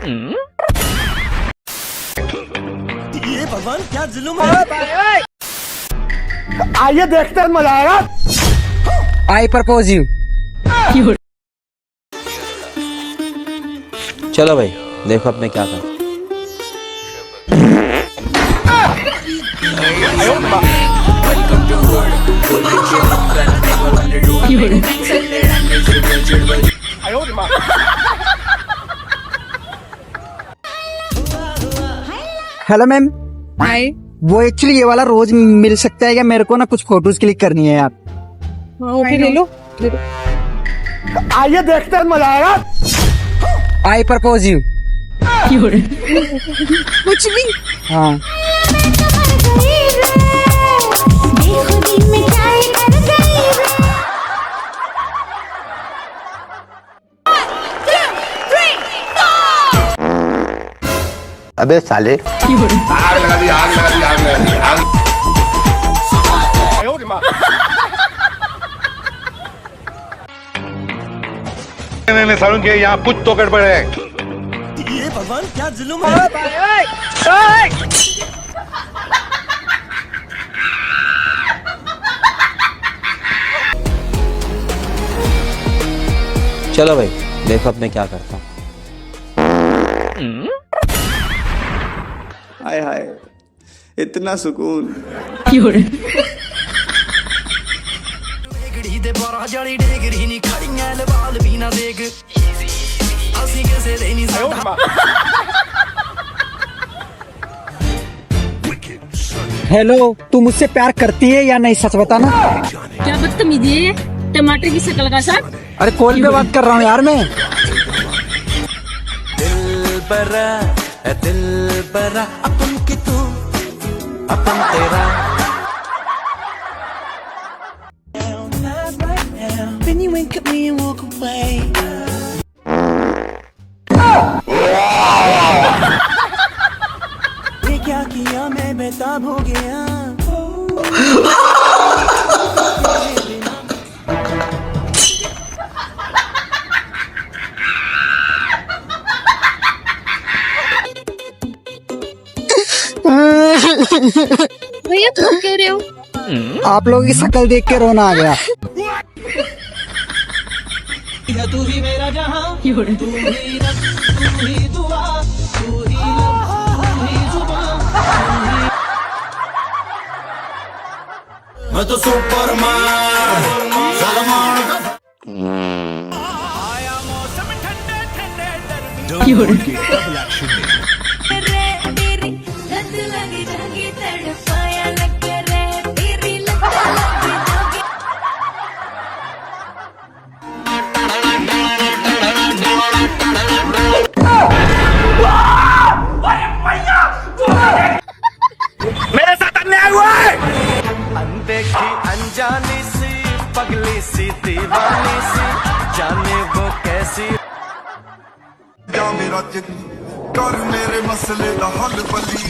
ये भगवान क्या जुल्म है। आइए देखते हैं, मजा आएगा। I propose you. चलो भाई, देखो अब मैं क्या करूं। Hello ma'am. हाय। वो एक्चुअली ये वाला रोज मिल सकता है क्या? मेरे को ना कुछ फोटोज क्लिक करनी है यार। ओके, ले लो। आइए देखते हैं, मजा आएगा। I propose you. कुछ भी। हाँ। अबे साले, आग लगा दी, आग लगा दी, आग लगा दी, आग। मैं सालून के यहाँ कुछ तो गड़बड़ है। ये भगवान क्या जुल्म है। चलो भाई, देखो अब मैं क्या करता हूँ। हाय हाय, इतना सुकून। हेलो, तू मुझसे प्यार करती है या नहीं? सच बताना। क्या बदतमीजी है, टमाटर की शक्ल का साथ। अरे कॉल पे बात कर रहा हूँ यार मैं। दिल बरा अपन की तू, अपन तेरा। Then you wink at me and walk away. ये क्या किया, मैं बेताब हो गया। भैया तुम कह रहे हो? आप लोगों की शक्ल देख के रोना आ गया। तू ही मेरा जहां, तू ही दुआ, तू ही जुबान। मैं तो सुपरमैन, सलमान। आया मौसम ठंडे ठंडे मेरे साथ अन्याय हुआ है। अनदेखी अनजानी सी, पगली सी, दीवानी सी, जाने वो कैसी। क्या मेरा चित कर मेरे मसले दा हल बली।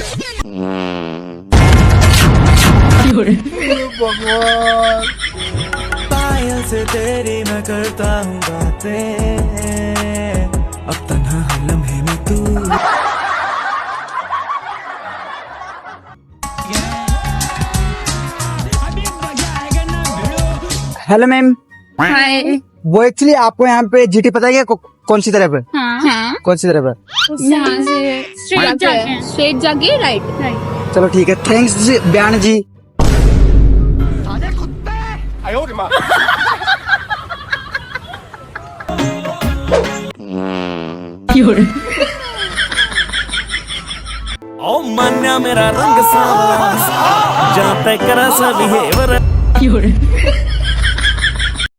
भगवान, पायल से तेरी मैं करता हूँ बातें, अब तन्हा हर लम्हे में तू। Hello ma'am. हाय। वो एक्चुअली आपको यहाँ पे जीटी पता है क्या? कौन सी तरफ है? हाँ। कौन सी तरफ है? यहाँ से स्ट्रेट जाके राइट। चलो ठीक है, थैंक्स जी बयान जी। ओ मन्या मेरा रंग सांवला, जहाँ तक करा सा बिहेवर।